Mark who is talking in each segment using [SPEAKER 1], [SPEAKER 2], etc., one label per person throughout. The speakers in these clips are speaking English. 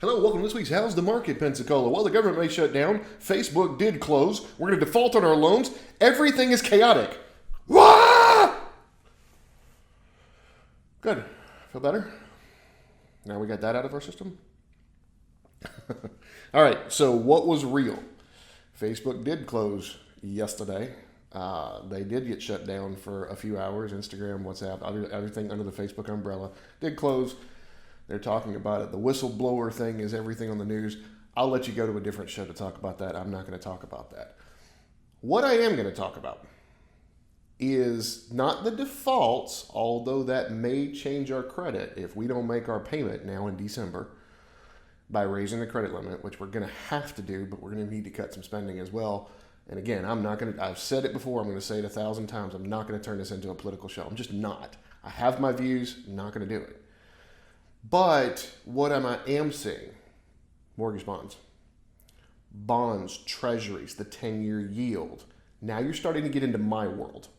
[SPEAKER 1] Hello, welcome to this week's How's the Market, Pensacola. Well, the government may shut down. Facebook did close. We're going to default on our loans. Everything is chaotic. Wah! Good. Feel better? Now we got that out of our system. All right, so what was real? Facebook did close yesterday. They did get shut down for a few hours. Instagram, WhatsApp, everything under the Facebook umbrella did close. They're talking about it. The whistleblower thing is everything on the news. I'll let you go to a different show to talk about that. I'm not going to talk about that. What I am going to talk about is not the defaults, although that may change our credit if we don't make our payment now in December by raising the credit limit, which we're going to have to do, but we're going to need to cut some spending as well. And again, I've said it before, I'm going to say it 1,000 times. I'm not going to turn this into a political show. I'm just not. I have my views, I'm not going to do it. But what I am seeing, mortgage bonds, treasuries, the 10-year yield. Now you're starting to get into my world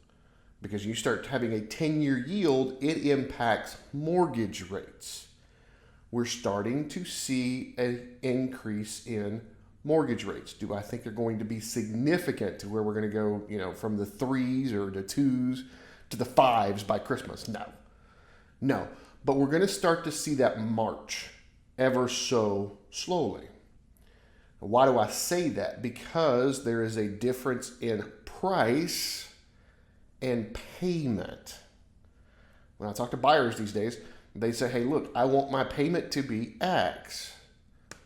[SPEAKER 1] because you start having a 10-year yield, it impacts mortgage rates. We're starting to see an increase in mortgage rates. Do I think they're going to be significant to where we're going to go, from the 3s or the 2s to the 5s by Christmas? No. But we're going to start to see that march ever so slowly. Why do I say that? Because there is a difference in price and payment. When I talk to buyers these days, they say, hey, look, I want my payment to be X.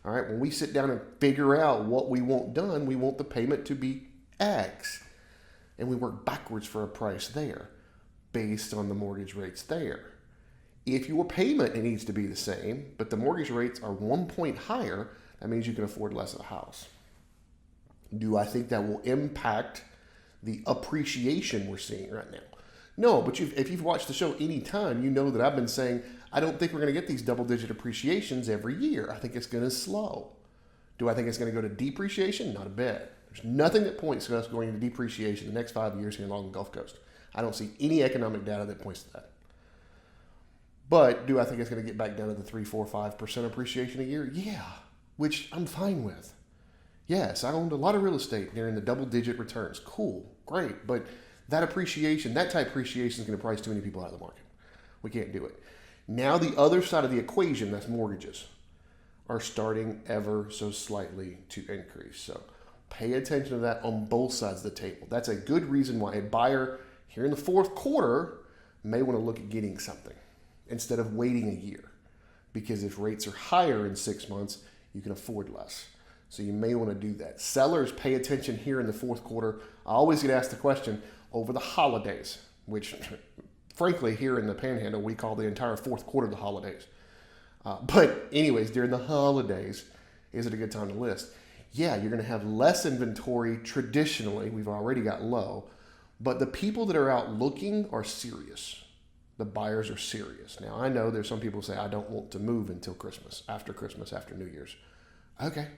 [SPEAKER 1] All right, when we sit down and figure out what we want done, we want the payment to be X. And we work backwards for a price there based on the mortgage rates there. If your payment needs to be the same, but the mortgage rates are 1 point higher, that means you can afford less of a house. Do I think that will impact the appreciation we're seeing right now? No, but if you've watched the show any time, you know that I've been saying, I don't think we're going to get these double-digit appreciations every year. I think it's going to slow. Do I think it's going to go to depreciation? Not a bit. There's nothing that points to us going into depreciation the next 5 years here along the Gulf Coast. I don't see any economic data that points to that. But do I think it's going to get back down to the 3, 4, 5% appreciation a year? Yeah, which I'm fine with. Yes, I owned a lot of real estate nearing the double-digit returns. Cool, great. But that appreciation, that type of appreciation is going to price too many people out of the market. We can't do it. Now the other side of the equation, that's mortgages, are starting ever so slightly to increase. So pay attention to that on both sides of the table. That's a good reason why a buyer here in the fourth quarter may want to look at getting something instead of waiting a year. Because if rates are higher in 6 months, you can afford less. So you may want to do that. Sellers, pay attention here in the fourth quarter. I always get asked the question over the holidays, which frankly here in the Panhandle, we call the entire fourth quarter the holidays. But anyways, during the holidays, is it a good time to list? Yeah, you're going to have less inventory traditionally. We've already got low. But the people that are out looking are serious. The buyers are serious. Now, I know there's some people who say, I don't want to move until Christmas, after New Year's. Okay,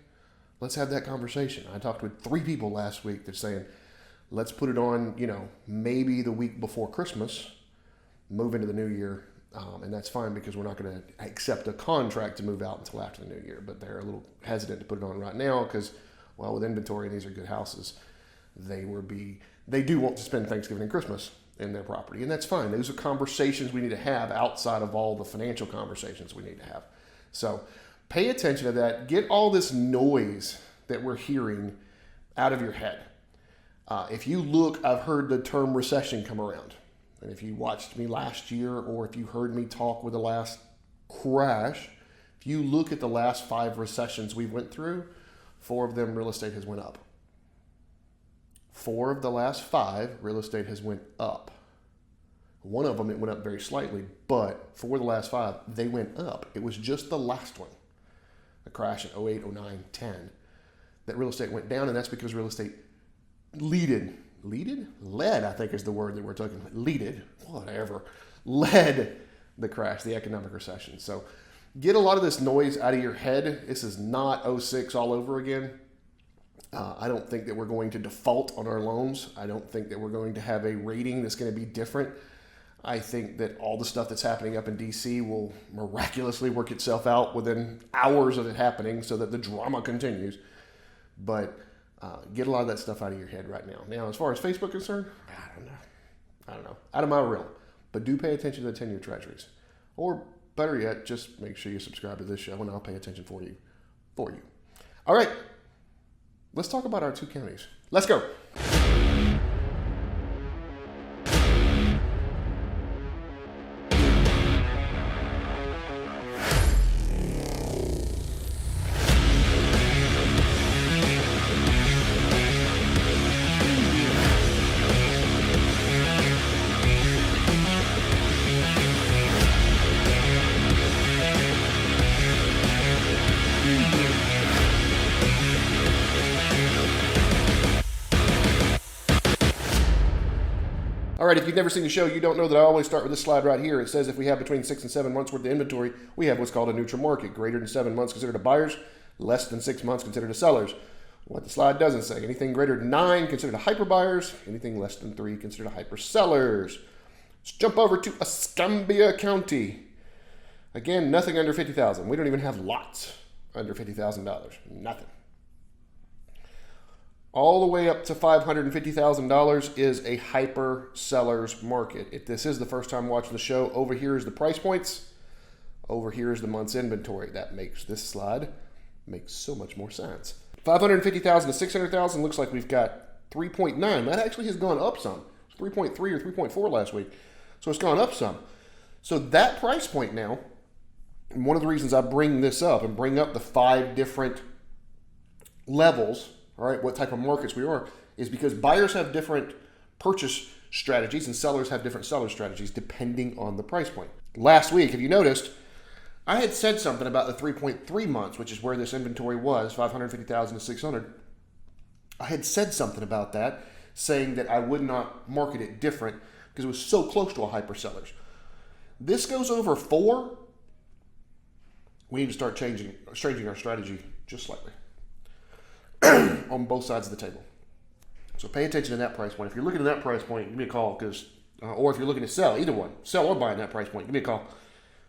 [SPEAKER 1] let's have that conversation. I talked with 3 people last week that saying, let's put it on, maybe the week before Christmas, move into the new year. And that's fine because we're not going to accept a contract to move out until after the new year. But they're a little hesitant to put it on right now because, well, with inventory and these are good houses, they do want to spend Thanksgiving and Christmas in their property. And that's fine. Those are conversations we need to have outside of all the financial conversations we need to have. So pay attention to that. Get all this noise that we're hearing out of your head. If you look, I've heard the term recession come around. And if you watched me last year or if you heard me talk with the last crash, if you look at the last 5 recessions we went through, 4 of them real estate has went up. 4 of the last 5, real estate has went up. 1 of them, it went up very slightly, but 4 of the last 5, they went up. It was just the last one, the crash in 08, 09, 10, that real estate went down, and that's because real estate led, I think is the word that we're talking about, led the crash, the economic recession. So get a lot of this noise out of your head. This is not 06 all over again. I don't think that we're going to default on our loans. I don't think that we're going to have a rating that's going to be different. I think that all the stuff that's happening up in DC will miraculously work itself out within hours of it happening so that the drama continues. But get a lot of that stuff out of your head right now. Now, as far as Facebook is concerned, I don't know. Out of my realm. But do pay attention to the 10-year treasuries. Or better yet, just make sure you subscribe to this show and I'll pay attention for you. All right. Let's talk about our two counties. Let's go. All right, if you've never seen the show, you don't know that I always start with this slide right here. It says if we have between 6 and 7 months worth of inventory, we have what's called a neutral market. Greater than 7 months considered a buyers, less than 6 months considered a sellers. What the slide doesn't say, anything greater than 9 considered a hyper buyers, anything less than 3 considered a hyper sellers. Let's jump over to Escambia County. Again, nothing under $50,000. We don't even have lots under $50,000. Nothing. All the way up to $550,000 is a hyper seller's market. If this is the first time watching the show, over here is the price points. Over here is the month's inventory. That makes this slide make so much more sense. 550,000 to 600,000 looks like we've got 3.9. That actually has gone up some. It's 3.3 or 3.4 last week. So it's gone up some. So that price point now, and one of the reasons I bring this up and bring up the 5 different levels, all right, what type of markets we are, is because buyers have different purchase strategies and sellers have different seller strategies depending on the price point. Last week, if you noticed, I had said something about the 3.3 months, which is where this inventory was, 550,000 to 600. I had said something about that, saying that I would not market it different because it was so close to a hyper sellers. This goes over 4. We need to start changing our strategy just slightly. On both sides of the table. So pay attention to that price point. If you're looking at that price point, give me a call, because, or if you're looking to sell, either one, sell or buy in that price point, give me a call,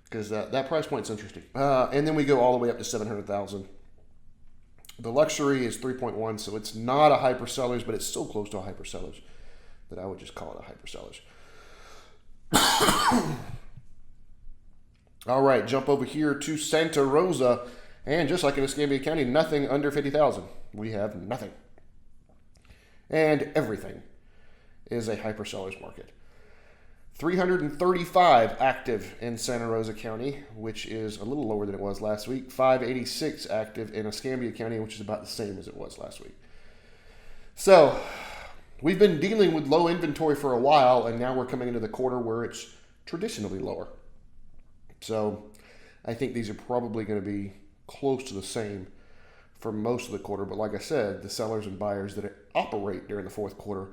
[SPEAKER 1] because that price point's interesting. And then we go all the way up to 700,000. The luxury is 3.1, so it's not a hyper sellers, but it's so close to a hyper sellers that I would just call it a hyper sellers. All right, jump over here to Santa Rosa. And just like in Escambia County, nothing under 50,000. We have nothing. And everything is a hyper seller's market. 335 active in Santa Rosa County, which is a little lower than it was last week. 586 active in Escambia County, which is about the same as it was last week. So we've been dealing with low inventory for a while, and now we're coming into the quarter where it's traditionally lower. So I think these are probably going to be close to the same for most of the quarter, but like I said, the sellers and buyers that operate during the fourth quarter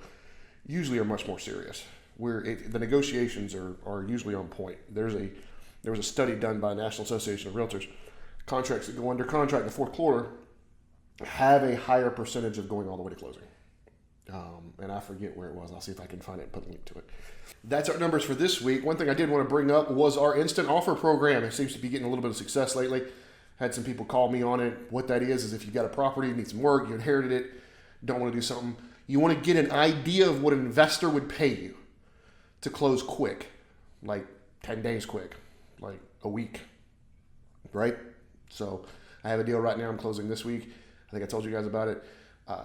[SPEAKER 1] usually are much more serious. The negotiations are usually on point. There was a study done by the National Association of Realtors. Contracts that go under contract in the fourth quarter have a higher percentage of going all the way to closing. And I forget where it was. I'll see if I can find it and put a link to it. That's our numbers for this week. One thing I did want to bring up was our instant offer program. It seems to be getting a little bit of success lately. Had some people call me on it. What that is if you got a property, you need some work, you inherited it, don't want to do something. You want to get an idea of what an investor would pay you to close quick, like 10 days quick, like a week, right? So I have a deal right now I'm closing this week. I think I told you guys about it.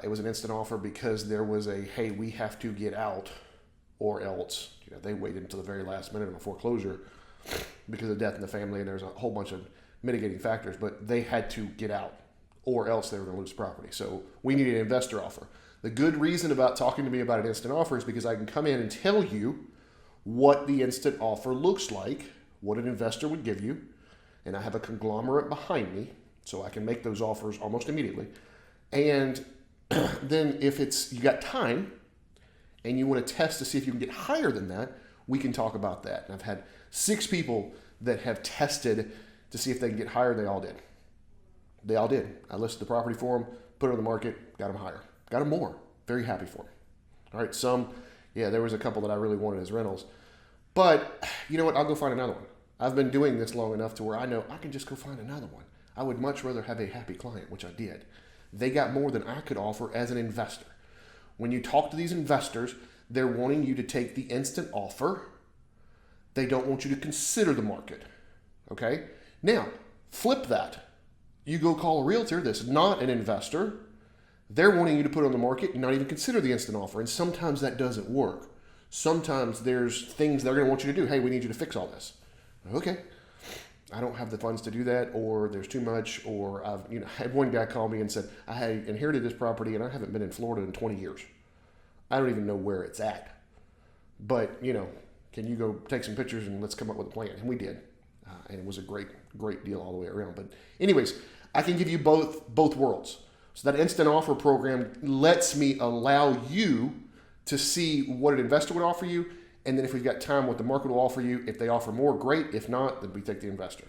[SPEAKER 1] It was an instant offer because there was hey, we have to get out or else. They waited until the very last minute of a foreclosure because of death in the family, and there's a whole bunch of mitigating factors, but they had to get out or else they were going to lose property. So we needed an investor offer. The good reason about talking to me about an instant offer is because I can come in and tell you what the instant offer looks like, what an investor would give you, and I have a conglomerate behind me, so I can make those offers almost immediately. And then if you got time and you want to test to see if you can get higher than that, we can talk about that. And I've had 6 people that have tested to see if they can get higher. They all did. They all did. I listed the property for them, put it on the market, got them higher. Got them more. Very happy for them. All right, there was a couple that I really wanted as rentals. But you know what? I'll go find another one. I've been doing this long enough to where I know I can just go find another one. I would much rather have a happy client, which I did. They got more than I could offer as an investor. When you talk to these investors, they're wanting you to take the instant offer. They don't want you to consider the market. Okay? Now, flip that. You go call a realtor that's not an investor. They're wanting you to put it on the market and not even consider the instant offer. And sometimes that doesn't work. Sometimes there's things they're going to want you to do. Hey, we need you to fix all this. Okay. I don't have the funds to do that, or there's too much, or I had one guy call me and said, I had inherited this property and I haven't been in Florida in 20 years. I don't even know where it's at. But, can you go take some pictures and let's come up with a plan? And we did. And it was a great deal all the way around. But anyways, I can give you both worlds. So that instant offer program lets me allow you to see what an investor would offer you. And then if we've got time, what the market will offer you. If they offer more, great. If not, then we take the investor.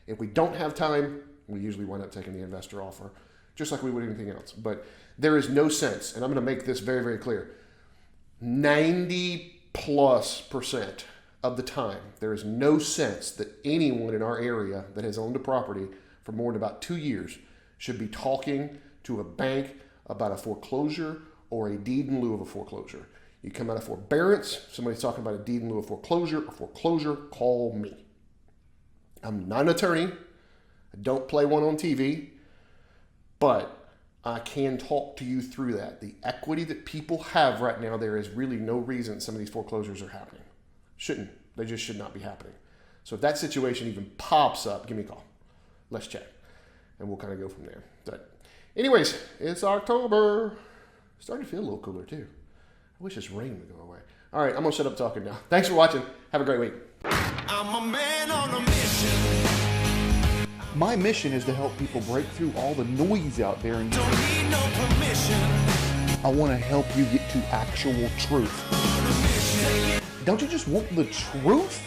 [SPEAKER 1] If we don't have time, we usually wind up taking the investor offer, just like we would anything else. But there is no sense, and I'm going to make this very, very clear. 90+% of the time, there is no sense that anyone in our area that has owned a property for more than about 2 years should be talking to a bank about a foreclosure or a deed in lieu of a foreclosure. You come out of forbearance, somebody's talking about a deed in lieu of foreclosure, call me. I'm not an attorney. I don't play one on TV, but I can talk to you through that. The equity that people have right now, there is really no reason some of these foreclosures are happening. They just should not be happening. So if that situation even pops up, give me a call. Let's chat. And we'll kind of go from there. But anyways, it's October. Starting to feel a little cooler too. I wish this rain would go away. All right, I'm going to shut up talking now. Thanks for watching. Have a great week.
[SPEAKER 2] I'm a man on a mission.
[SPEAKER 3] My mission is to help people break through all the noise out there and
[SPEAKER 2] Don't need no permission.
[SPEAKER 3] I want to help you get to actual truth. Don't you just want the truth?